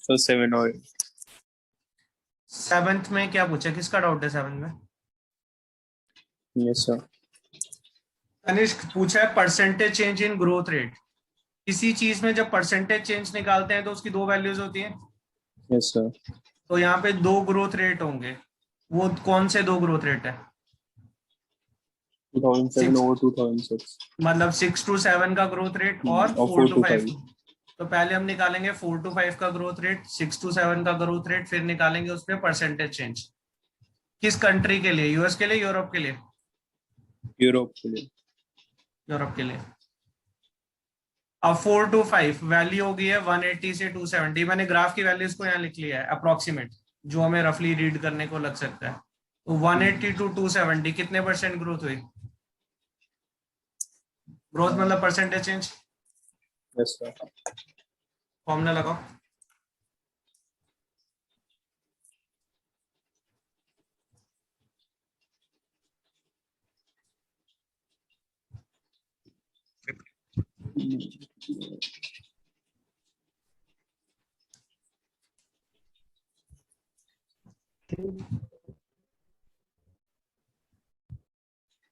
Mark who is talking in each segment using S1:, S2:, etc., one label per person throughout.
S1: So 7 or 8.
S2: Seventh में क्या पूछा, किसका डाउट है सेवेंथ में?
S1: Yes, sir.
S2: तनिष्क पूछा है percentage change in growth rate. किसी चीज में जब परसेंटेज चेंज निकालते हैं तो उसकी दो वैल्यूज होती हैं।
S1: Yes, sir.
S2: तो यहाँ पे दो ग्रोथ रेट होंगे, वो कौन से दो ग्रोथ रेट है?
S1: 2007 over 2006.
S2: मतलब 6 to 7 का ग्रोथ रेट और
S1: और
S2: 4 to 5।
S1: 4 to 5.
S2: तो पहले हम निकालेंगे 4 to 5 का ग्रोथ रेट, 6 to 7 का ग्रोथ रेट, फिर निकालेंगे उस पर परसेंटेज चेंज। किस कंट्री के लिए? यूएस के लिए, यूरोप के लिए?
S1: यूरोप के लिए।
S2: यूरोप के लिए। अब 4 to 5 वैल्यू हो गई है 180 से 270। मैंने ग्राफ की वैल्यूज को यहाँ लिख लिया है अप्रोक्सीमेट, जो हमें रफली रीड करने को लग सकता है। तो 180 to 270 कितने परसेंट ग्रोथ हुई? ग्रोथ मतलब percentage change.
S1: Yes sir.
S2: Formula लगाओ।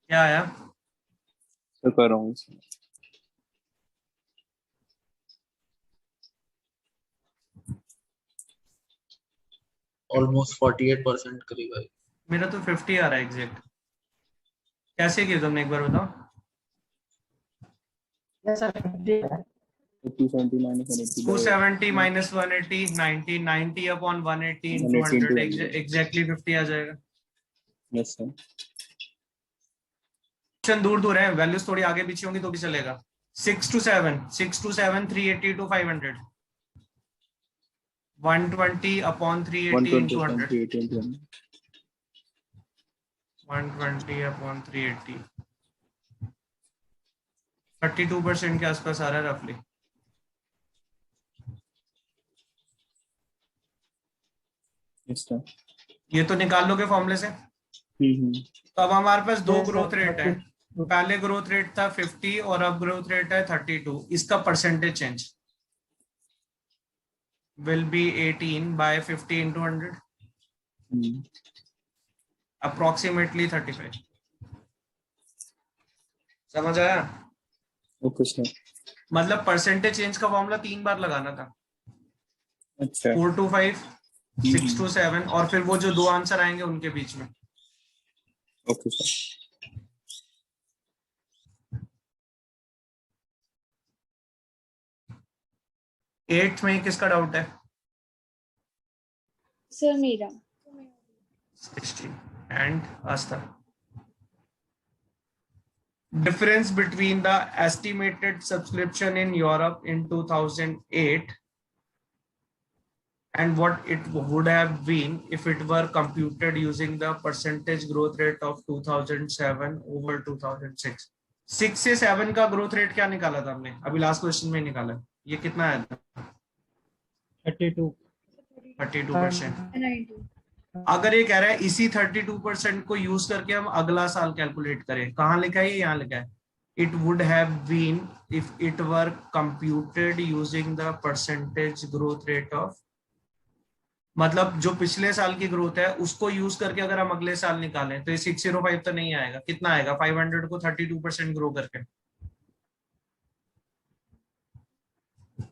S2: क्या आया?
S1: तो कर रहा हूँ।
S3: ऑलमोस्ट 48% करीब है।
S2: मेरा तो 50 आ रहा है एग्जैक्ट। कैसे किया तुमने, एक बार बताओ।
S4: Yes, sir. 50 है।
S1: 270 minus 180.
S2: 270 minus 180 90, 90 upon 180 into 100 exactly 50 आ जाएगा।
S1: Yes sir.
S2: ऑप्शन दूर दूर है, वैल्यूज थोड़ी आगे पीछे होंगी तो भी चलेगा। 6 to 7 380 to 500, 120 upon 380 into 100, 120 upon 380, 32% के आसपास आ रहा है रफली।
S1: Yes sir.
S2: ये तो निकाल लोगे फॉर्मूले से। तो अब हमारे पास दो
S4: Yes, sir.
S2: ग्रोथ रेट है। पहले ग्रोथ रेट था 50 और अब ग्रोथ रेट है 32। इसका percentage change will be 18 by 50 into 100, approximately 35। समझ आया?
S1: Okay sir.
S2: मतलब परसेंटेज चेंज का फॉर्मूला 3 बार लगाना था।
S1: अच्छा।
S2: 4 to 5, 6 to 7 और फिर वो जो दो आंसर आएंगे उनके बीच में।
S1: Okay sir.
S2: 8th में किसका डाउट है?
S5: सर मेरा।
S2: 16 and Asta. Difference between the estimated subscription in Europe in 2008 and what it would have been if it were computed using the percentage growth rate of 2007 over 2006. 6 से 7 का growth rate क्या निकाला था हमने? अभी last question में निकाला। ये कितना आया था? 32%। अगर ये कह रहा है इसी 32% को यूज करके हम अगला साल कैलकुलेट करें, कहाँ लिखा है? यहाँ लिखा है it would have been if it were computed using the percentage growth rate of, मतलब जो पिछले साल की ग्रोथ है उसको यूज करके अगर हम अगले साल निकालें तो ये 605 तो नहीं आएगा। कितना आएगा? 500 को 32% ग्रो करके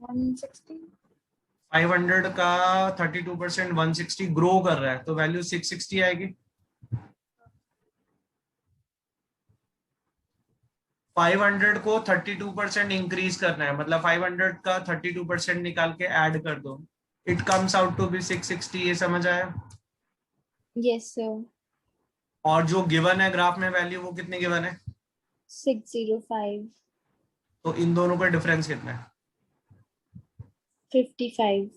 S5: 160।
S2: 500 का 32% 160 ग्रो कर रहा है तो वैल्यू 660 आएगी। 500 को 32% इंक्रीज करना है, मतलब 500 का 32% निकाल के ऐड कर दो, it comes out to be 660। ये समझ आया?
S5: Yes sir.
S2: और जो गिवन है ग्राफ में वैल्यू वो कितनी गिवन है?
S5: 605।
S2: तो इन दोनों का डिफरेंस कितना है?
S5: 55।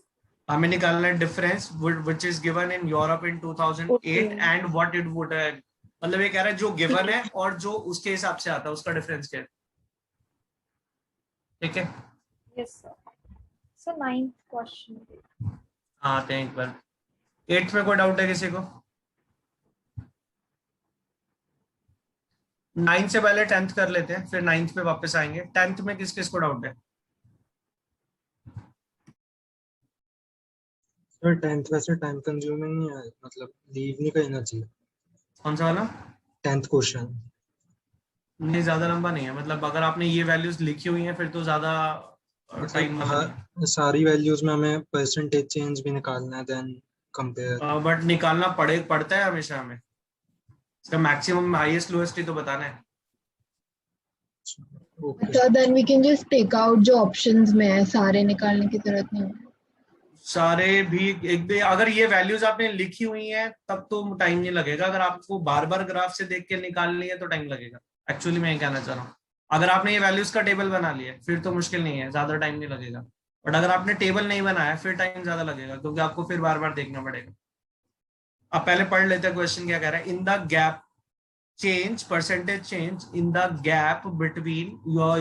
S2: हमें निकालना है difference which is given in Europe in 2008 and what it would, मतलब ये कह रहा है जो गिवन है और जो उसके हिसाब से आता है उसका डिफरेंस क्या है। ठीक है?
S5: Yes sir. Sir 9th question.
S2: हाँ आते हैं एक बार। 8th में कोई डाउट है किसी को? 9th से पहले 10th कर लेते हैं फिर 9th पे वापस आएंगे। 10th में किस किस को डाउट है?
S4: सर 10th वैसे टाइम कंज्यूमिंग नहीं है, मतलब लीव नहीं करना चाहिए।
S2: कौन सा वाला?
S4: 10th question.
S2: नहीं, ज्यादा लंबा नहीं है, मतलब अगर आपने ये वैल्यूज लिखी हुई हैं फिर तो ज्यादा टाइम वाला नहीं है।
S4: सारी वैल्यूज में हमें परसेंटेज चेंज भी निकालना है, देन कंपेयर।
S2: बट निकालना पड़ता है हमेशा हमें, इसका मैक्सिमम हाईएस्ट लोएस्ट ही तो बताना है।
S4: Okay
S6: So then we can just take out जो options में है, सारे निकालने की जरूरत नहीं है।
S2: सारे भी एक भी, अगर ये वैल्यूज आपने लिखी हुई हैं तब तो टाइम नहीं लगेगा, अगर आपको बार बार ग्राफ से देख के निकालनी है तो टाइम लगेगा। एक्चुअली मैं ये कहना चाह रहा हूँ, अगर आपने ये वैल्यूज का टेबल बना लिया फिर तो मुश्किल नहीं है, ज्यादा टाइम नहीं लगेगा। बट अगर आपने टेबल नहीं बनाया फिर टाइम ज्यादा लगेगा, क्योंकि आपको फिर बार बार देखना पड़ेगा। अब पहले पढ़ लेते हैं क्वेश्चन क्या कह रहा है। In the gap change, percentage change in the gap between your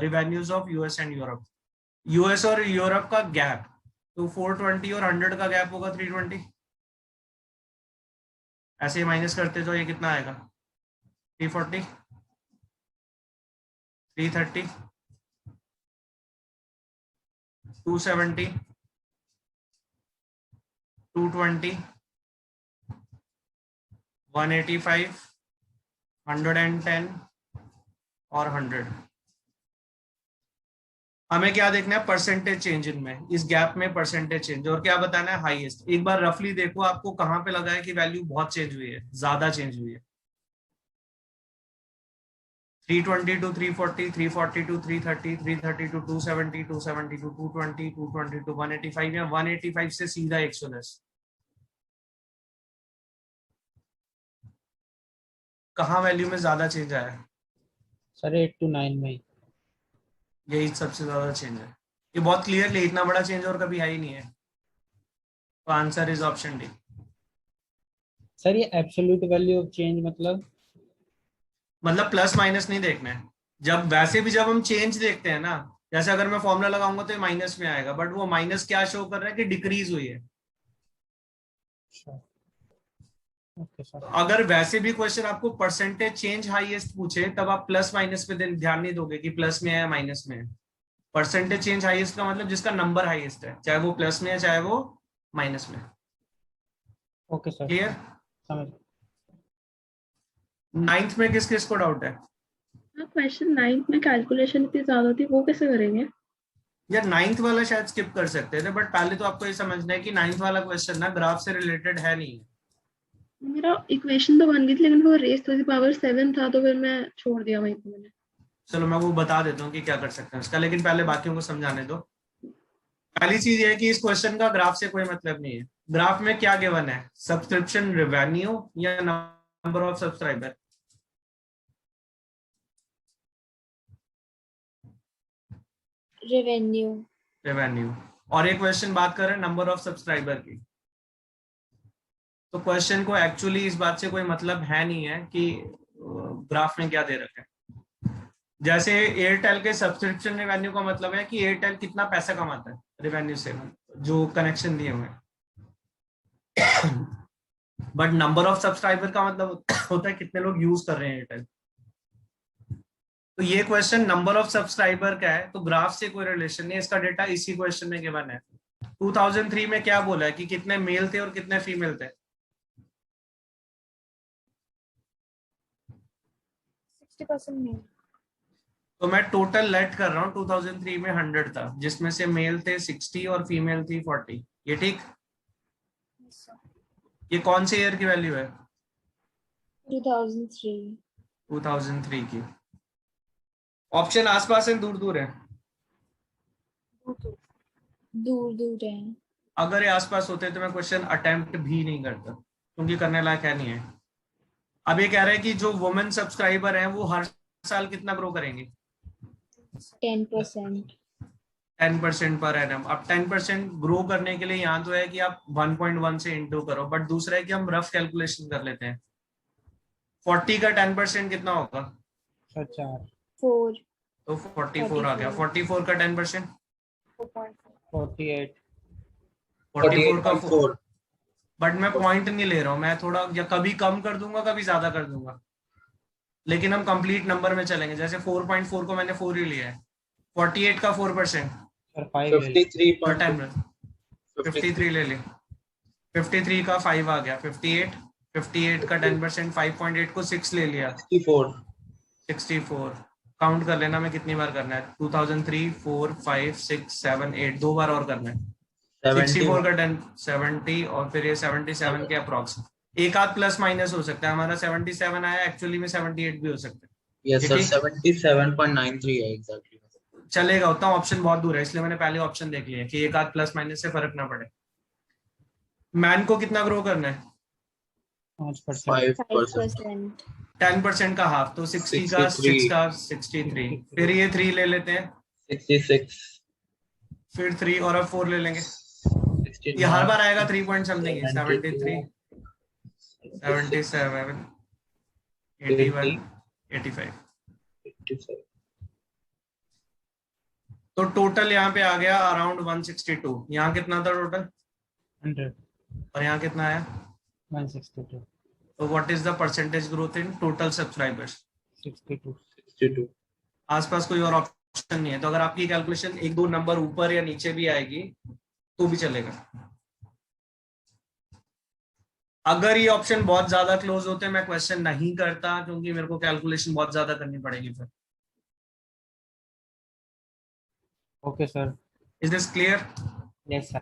S2: revenues of US and Europe। US और यूरोप का गैप, तो 420 और 100 का गैप होगा 320। ऐसे ही माइनस करते जाओ, ये कितना आएगा? 340, 330, 270, 220, 185, 110 और 100। हमें क्या देखना है? परसेंटेज चेंज इनमें, इस गैप में परसेंटेज चेंज, और क्या बताना है? हाईएस्ट। एक बार रफली देखो आपको कहां पे लगा है कि वैल्यू बहुत चेंज हुई है, ज्यादा चेंज हुई है। 320 to 340, 340 to 330, 330 to 270, 270 to 220, 220 to 185 या 185 से सीधा 110। कहाँ वैल्यू में ज्यादा चेंज आया है?
S3: सर 8 to 9 में।
S2: यही सबसे ज्यादा चेंज है। ये बहुत क्लियरली इतना बड़ा चेंज और कभी है ही नहीं है, तो answer is option D.
S3: Sir ये एब्सोल्यूट वैल्यू ऑफ चेंज मतलब
S2: प्लस माइनस नहीं देखना है। जब वैसे भी जब हम चेंज देखते हैं ना, जैसे अगर मैं फॉर्मूला लगाऊंगा तो ये माइनस में आएगा, बट वो माइनस क्या शो कर रहा है कि डिक्रीज हुई है।
S3: Okay sir.
S2: अगर वैसे भी क्वेश्चन आपको परसेंटेज चेंज हाईएस्ट पूछे तब आप प्लस माइनस पे ध्यान नहीं दोगे कि प्लस में है माइनस में है। परसेंटेज चेंज हाईएस्ट का मतलब जिसका नंबर हाईएस्ट है, चाहे वो प्लस में है चाहे वो माइनस में।
S3: Okay sir,
S2: clear?
S3: समझ।
S2: 9th में किस किस को डाउट है?
S7: क्वेश्चन 9th में कैलकुलेशन इतनी ज्यादा थी, वो कैसे करेंगे?
S2: यार 9th वाला शायद स्किप कर सकते थे, बट पहले तो आपको ये समझना है कि 9th वाला क्वेश्चन ना ग्राफ से रिलेटेड है नहीं।
S7: मेरा इक्वेशन तो बन गई थी, लेकिन वो रेस टू द पावर 7 था, तो फिर मैं छोड़ दिया वहीं पे मैंने।
S2: चलो मैं वो बता देता हूँ कि क्या कर सकते हैं उसका, लेकिन पहले बाकियों को समझाने दो। पहली चीज ये है कि इस क्वेश्चन का ग्राफ से कोई मतलब नहीं है। ग्राफ में क्या गिवन है? सब्सक्रिप्शन रेवेन्यू या नंबर ऑफ सब्सक्राइबर? रेवेन्यू। और एक क्वेश्चन बात कर रहे हैं नंबर ऑफ सब्सक्राइबर की, तो क्वेश्चन को एक्चुअली इस बात से कोई मतलब है नहीं है कि ग्राफ में क्या दे रखा है। जैसे एयरटेल के सब्सक्रिप्शन रेवेन्यू का मतलब है कि एयरटेल कितना पैसा कमाता है रेवेन्यू से, जो कनेक्शन दिए हुए हैं। बट नंबर ऑफ सब्सक्राइबर का मतलब होता है कितने लोग यूज कर रहे हैं एयरटेल। तो ये क्वेश्चन नंबर ऑफ सब्सक्राइबर का है, तो ग्राफ से कोई रिलेशन नहीं है। इसका डेटा इसी क्वेश्चन में गिवन है। 2003 में क्या बोला है कि कितने मेल थे और कितने फीमेल थे?
S5: 60% मेल।
S2: तो मैं टोटल लेट कर रहा हूँ, 2003 में 100 था, जिसमें से मेल थे 60 और फीमेल थी 40। ये ठीक? ये कौन से ईयर की वैल्यू है?
S5: 2003
S2: की। ऑप्शन आसपास है दूर दूर है?
S5: दूर दूर है।
S2: अगर ये आसपास होते तो मैं क्वेश्चन अटेम्प्ट भी नहीं करता, क्योंकि करने लायक है नहीं है। अब ये कह रहे हैं कि जो वुमेन सब्सक्राइबर हैं वो हर साल कितना ग्रो करेंगे?
S5: 10%।
S2: 10% पर एनम। अब 10% ग्रो करने के लिए यहाँ तो है कि आप 1.1 से इंटू करो, बट दूसरा है कि हम रफ कैलकुलेशन कर लेते हैं। 40 का 10% कितना होगा?
S3: 4।
S5: 4।
S2: तो 44 आ गया। 44 का 10%?
S3: 48।
S2: 44 का
S3: 48.4।
S2: बट मैं पॉइंट नहीं ले रहा हूँ, मैं थोड़ा या कभी कम कर दूंगा कभी ज्यादा कर दूंगा, लेकिन हम कंप्लीट नंबर में चलेंगे। जैसे 4.4 को मैंने 4 ही लिया है। 48 का 4%
S3: 53
S2: 53 ले ले। 53 का 5 आ गया 58, 58 का 10%, 5.8 को 6 ले लिया
S4: 64
S2: 64। काउंट कर लेना मैं कितनी बार करना है, 2003, 4, 5, 6, 7, 8, 2 बार और करना है। 64 का 10 70 और फिर ये 77 के अप्रॉक्स। एक आध प्लस माइनस हो सकता है, हमारा 77 आया, एक्चुअली में 78 भी हो सकता है।
S8: यस सर,
S2: ठीक?
S8: 77.93 है एग्जैक्टली।
S2: चलेगा, उतना ऑप्शन बहुत दूर है, इसलिए मैंने पहले ऑप्शन देख लिया कि एक आध प्लस माइनस से फर्क ना पड़े। मैन को कितना ग्रो करना है?
S3: 5%।
S8: 5%।
S2: 10% का हाफ, तो 60 का 6 का 63। फिर ये 3 ले लेते हैं,
S8: 66,
S2: फिर 3 और अब 4 ले लेंगे।
S8: 69,
S2: ये हर बार आएगा 3 पॉइंट समथिंग, 73, 77, 81, 85।
S8: 85।
S2: तो टोटल यहाँ पे आ गया अराउंड 162। यहाँ कितना था टोटल
S3: 100,
S2: और यहाँ कितना आया?
S3: 162,
S2: तो what is the percentage growth in total subscribers?
S3: 62।
S8: 62।
S2: आसपास कोई और ऑप्शन नहीं है, तो अगर आपकी कैलकुलेशन एक दो नंबर ऊपर या नीचे भी आएगी तो भी चलेगा। अगर ये ऑप्शन बहुत ज्यादा क्लोज होते मैं क्वेश्चन नहीं करता, क्योंकि मेरे को कैलकुलेशन बहुत ज्यादा करनी पड़ेगी फिर।
S3: Okay, sir.
S2: Is this clear?
S3: Yes, sir.